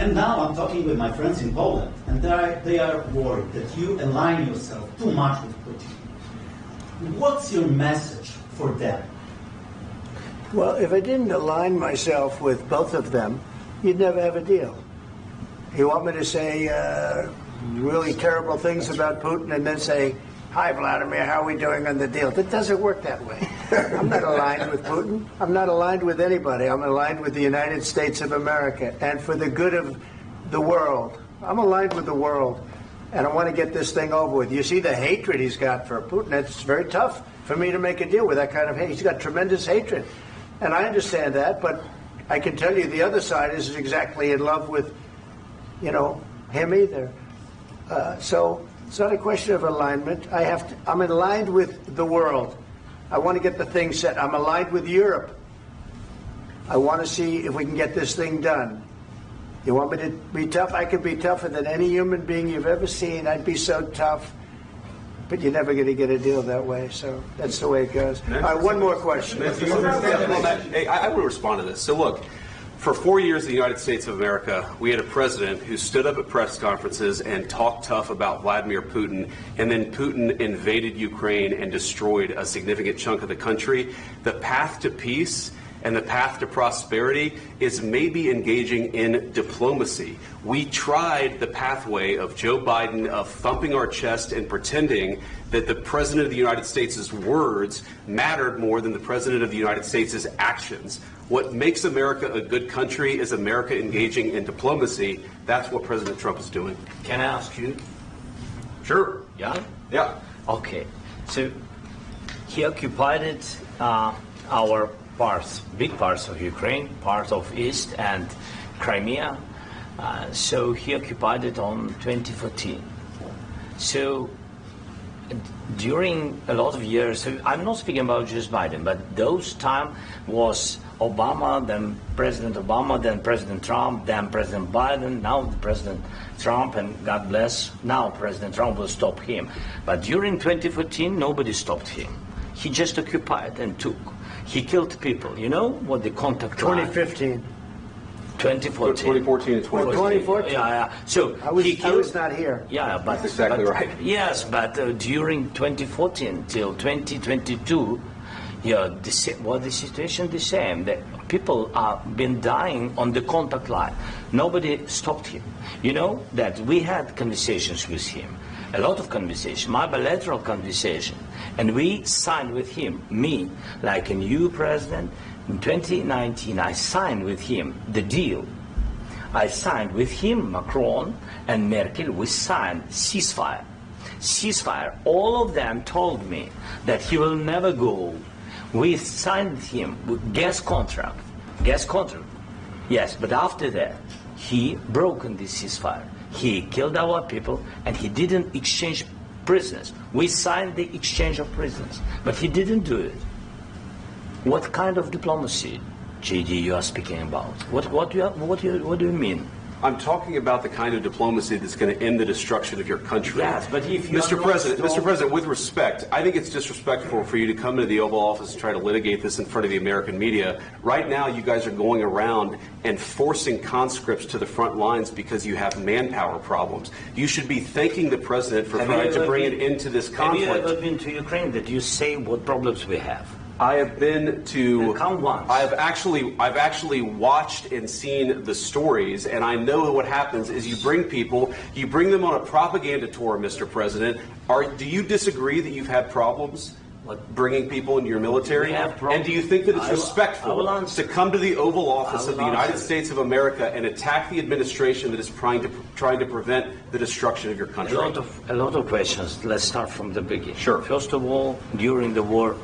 And now I'm talking with my friends in Poland, and they are worried that you align yourself too much with Putin. What's your message for them? Well, if I didn't align myself with both of them, you'd never have a deal. You want me to say really terrible things about Putin and then say, "Hi, Vladimir, how are we doing on the deal?" That doesn't work that way. I'm not aligned with Putin. I'm not aligned with anybody. I'm aligned with the United States of America and for the good of the world. I'm aligned with the world, and I want to get this thing over with. You see the hatred he's got for Putin. It's very tough for me to make a deal with that kind of hate. He's got tremendous hatred, and I understand that, but I can tell you the other side isn't exactly in love with, him either. So it's not a question of alignment. I'm aligned with the world. I want to get the thing set. I'm aligned with Europe. I want to see if we can get this thing done. You want me to be tough? I could be tougher than any human being you've ever seen. I'd be so tough. But you're never going to get a deal that way. So that's the way it goes. All right, one more question. I will respond to this. So look, for 4 years in the United States of America, we had a president who stood up at press conferences and talked tough about Vladimir Putin, and then Putin invaded Ukraine and destroyed a significant chunk of the country. The path to peace and the path to prosperity is maybe engaging in diplomacy. We tried the pathway of Joe Biden, of thumping our chest and pretending that the President of the United States' words mattered more than the President of the United States' actions. What makes America a good country is America engaging in diplomacy. That's what President Trump is doing. Can I ask you? Sure. Yeah? Yeah. Okay. So he occupied our big parts of Ukraine, part of East and Crimea. So he occupied it on 2014. So during a lot of years, so I'm not speaking about just Biden, but those time was Obama, then President Obama, then President Trump, then President Biden, now President Trump, and God bless, now President Trump will stop him. But during 2014, nobody stopped him. He just occupied and took. He killed people. You know what the contact 2015. 2014. 2014 and 2014. 2014. Yeah. So I was not here. Yeah, but that's exactly right. Yes, but during 2014 till 2022, the situation the same. The people have been dying on the contact line. Nobody stopped him. You know that we had conversations with him, a lot of conversations, my bilateral conversation, and we signed with him, me, like a new president. In 2019, I signed with him the deal. I signed with him, Macron and Merkel, we signed ceasefire. Ceasefire. All of them told me that he will never go. We signed him with gas contract. Yes, but after that, he broken the ceasefire. He killed our people, and he didn't exchange prisoners. We signed the exchange of prisoners, but he didn't do it. What kind of diplomacy, JD, you are speaking about? What do you mean? I'm talking about the kind of diplomacy that's going to end the destruction of your country. Yes, but if you Mr. President, with respect, I think it's disrespectful for you to come into the Oval Office and try to litigate this in front of the American media. Right now, you guys are going around and forcing conscripts to the front lines because you have manpower problems. You should be thanking the President for trying to bring it into this conflict. Have you ever been to Ukraine that you say what problems we have? I have been to. Count once. I've actually watched and seen the stories, and I know what happens is you bring them on a propaganda tour, Mr. President. Do you disagree that you've had problems bringing people into your military? And do you think that it's respectful to come to the Oval Office of the United States of America and attack the administration that is trying to prevent the destruction of your country? A lot of questions. Let's start from the beginning. Sure. First of all, during the war,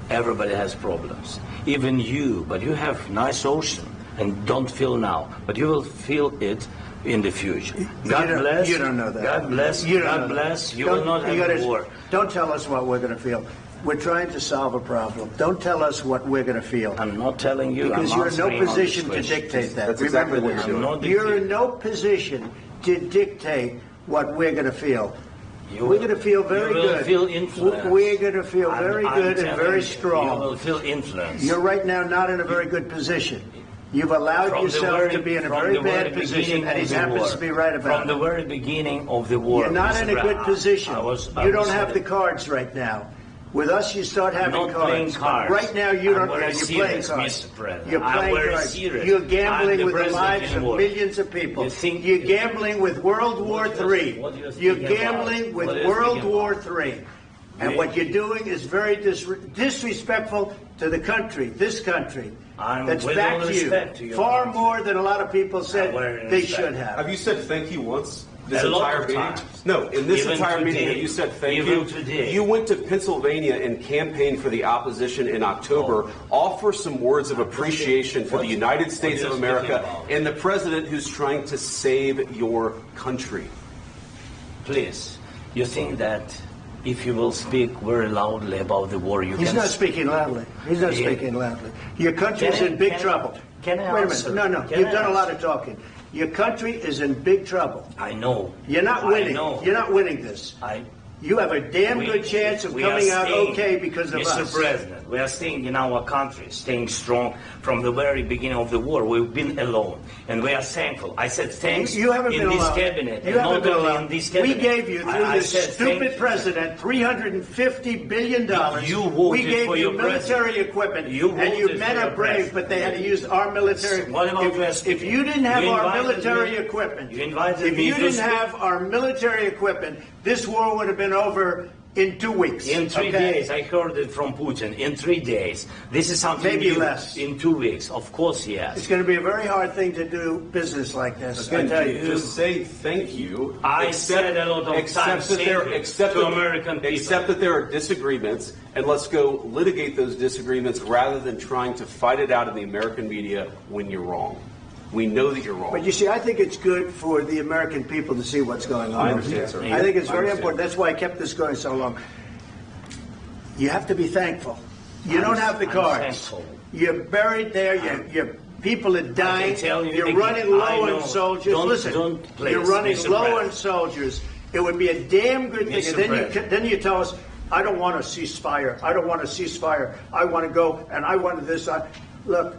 everybody has problems. Even you, but you have nice ocean and don't feel now, but you will feel it in the future. God bless. You don't know that. God bless. God bless. You will not have war. Don't tell us what we're going to feel. We're trying to solve a problem. Don't tell us what we're going to feel. I'm not telling you. Because you're in no position to dictate that. That's exactly what you're doing. You're in no position to dictate what we're going to feel. We're going to feel very good. Feel influence. We're going to feel very good and very strong. You will feel influence. You're right now not in a very good position. You've allowed From the yourself very- to be in a from very the very bad position, beginning and of he the happens war. to be right about From it. the very beginning of the war. You're not Mr. in a good Brown, position. I You don't was have the cards right now. With us, you start having not playing cards. cards. But right now, you I'm don't. very You're playing serious, cards. Mr. President. You're I'm playing very cards. serious. You're I'm gambling the with the president lives in of war. millions of people. You think- You're gambling with World War What do you- III. what do you You're speak about? gambling with What do you World speak War about? III. And Yeah. what you're doing is very disrespectful to the country, this country. That's with backed all respect to you your far country. more than a lot of people said very they respect. should have. Have you said thank you once? This A lot entire of meeting? times. No, in this Even entire meeting, today. have you said thank Even you? today. You went to Pennsylvania and campaigned for the opposition in October. Offer some words of appreciation for the United States what of are you speaking America about? and the president who's trying to save your country. Please, you think that if you will speak very loudly about the war, you He's can... not speaking loudly. He's not Yeah. speaking loudly. Your country's Can I- in big can I- trouble. can I Wait a answer? minute. No, Can you've I done a lot answer? of talking. Your country is in big trouble. I know. You're not winning. I know. You're not winning this. You have a damn good chance of we are coming out staying- okay because of Mr. us. President, we are staying in our country, staying strong from the very beginning of the war. We've been alone, and we are thankful. I said thanks You haven't in been this alone. cabinet, You and haven't not been only alone. in this We cabinet. gave you, through I this said stupid thank you. president, $350 billion. You voted we gave for you your military president. equipment, You and you voted men for are your brave, president. but they had to use our military. What about West if you didn't have You our invited military me- equipment, you invited if me you to didn't speak- have our military equipment, this war would have been over in 2 weeks. In 3 okay? days, I heard it from Putin. In 3 days, this is something Maybe new. less. In 2 weeks, of course, yes. It's going to be a very hard thing to do business like this. I tell you. Just say thank you. I said a lot of times that there, thank you except to that, American people. Except that there are disagreements, and let's go litigate those disagreements rather than trying to fight it out in the American media when you're wrong. We know that you're wrong. But you see, I think it's good for the American people to see what's going on. I understand, sir. I think it's I very understand. important. That's why I kept this going so long. You have to be thankful. You don't have the I'm cards. thankful. You're buried there. Your people are dying. tell you You're again, running I low know. on soldiers. Don't- Listen, don't please, you're running Mr. low President. on soldiers. It would be a damn good thing. Mr. And then President. then you tell us, I don't want a ceasefire. I don't want a ceasefire. I want to go and I want this. Look,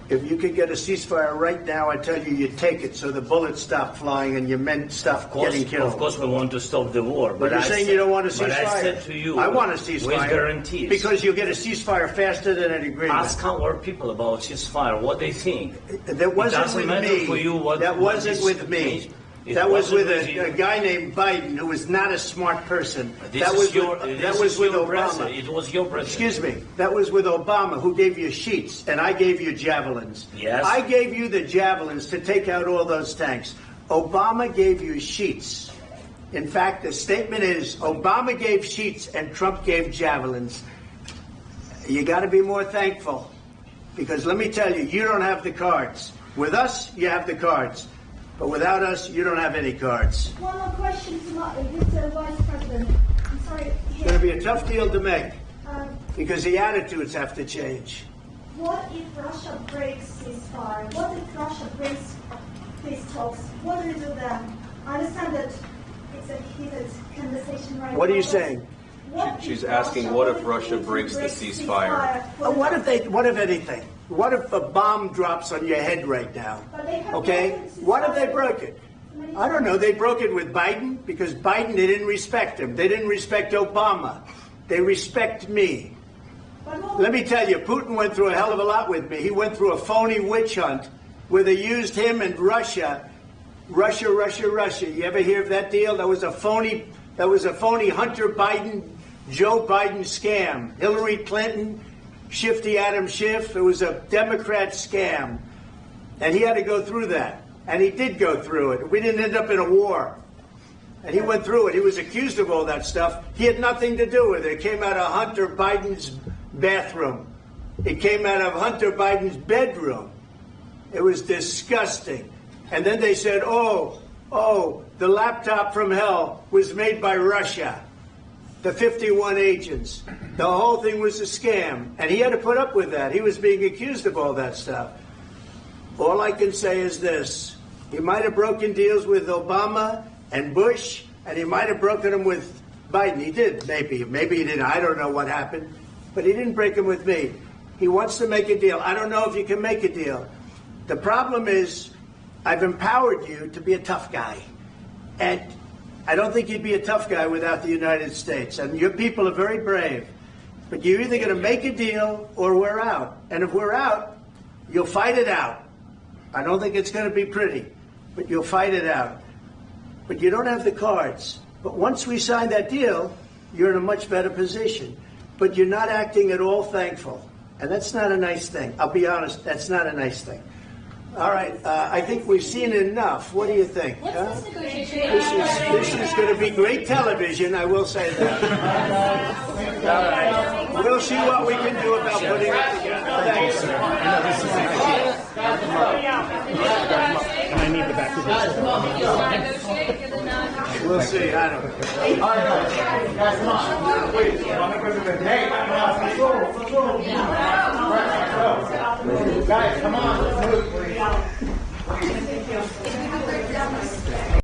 if you could get a ceasefire right now, I tell you, you take it so the bullets stop flying and your men stop getting killed. Of course, we want to stop the war. But you're I saying said- you don't want a ceasefire. But I said to you, I want a ceasefire. with guarantees. Because you'll get a ceasefire faster than an agreement. Ask our people about ceasefire, what they think. That wasn't It doesn't with matter me. for you what- that what wasn't is with me. changed. It That was with wasn't with you. a guy named Biden, who was not a smart person. This that is was your, with, this that was is with your Obama. president. It was your president. Excuse me. That was with Obama, who gave you sheets, and I gave you javelins. Yes. I gave you the javelins to take out all those tanks. Obama gave you sheets. In fact, the statement is Obama gave sheets and Trump gave javelins. You got to be more thankful, because let me tell you, you don't have the cards. With us, you have the cards. But without us, you don't have any cards. One more question to Mr. Vice President. I'm sorry. It's going to be a tough deal to make, Um, because the attitudes have to change. what if Russia breaks ceasefire? What if Russia breaks peace talks? What do we do then? I understand that it's a heated conversation right now. What are you but saying? what She's if asking, what if Russia breaks the ceasefire? What if anything? What if a bomb drops on your head right now? But they have Okay? broken ceasefire. What if they broke it? Many I don't know. They broke it with Biden, because Biden, they didn't respect him. They didn't respect Obama. They respect me. But what- Let me tell you, Putin went through a hell of a lot with me. He went through a phony witch hunt where they used him and Russia. Russia. You ever hear of that deal? That was a phony Hunter Biden, Joe Biden scam. Hillary Clinton, Shifty Adam Schiff. It was a Democrat scam. And he had to go through that. And he did go through it. We didn't end up in a war. And he went through it. He was accused of all that stuff. He had nothing to do with it. It came out of Hunter Biden's bathroom. It came out of Hunter Biden's bedroom. It was disgusting. And then they said, oh, the laptop from hell was made by Russia. The 51 agents. The whole thing was a scam. And he had to put up with that. He was being accused of all that stuff. All I can say is this. He might have broken deals with Obama and Bush, and he might have broken them with Biden. He did, maybe. Maybe he didn't. I don't know what happened. But he didn't break them with me. He wants to make a deal. I don't know if you can make a deal. The problem is, I've empowered you to be a tough guy. And I don't think you'd be a tough guy without the United States. And your people are very brave. But you're either going to make a deal or we're out. And if we're out, you'll fight it out. I don't think it's going to be pretty, but you'll fight it out. But you don't have the cards. But once we sign that deal, you're in a much better position. But you're not acting at all thankful. And that's not a nice thing. I'll be honest, that's not a nice thing. All right, I think we've seen enough. What do you think? What's this negotiation? This is going to be great television, I will say that. All right. We'll see what we can do about putting it together. Thanks. I need the back of this. We'll see. I don't know. Guys, come on. Wait. Hey, guys, come on. Let's move.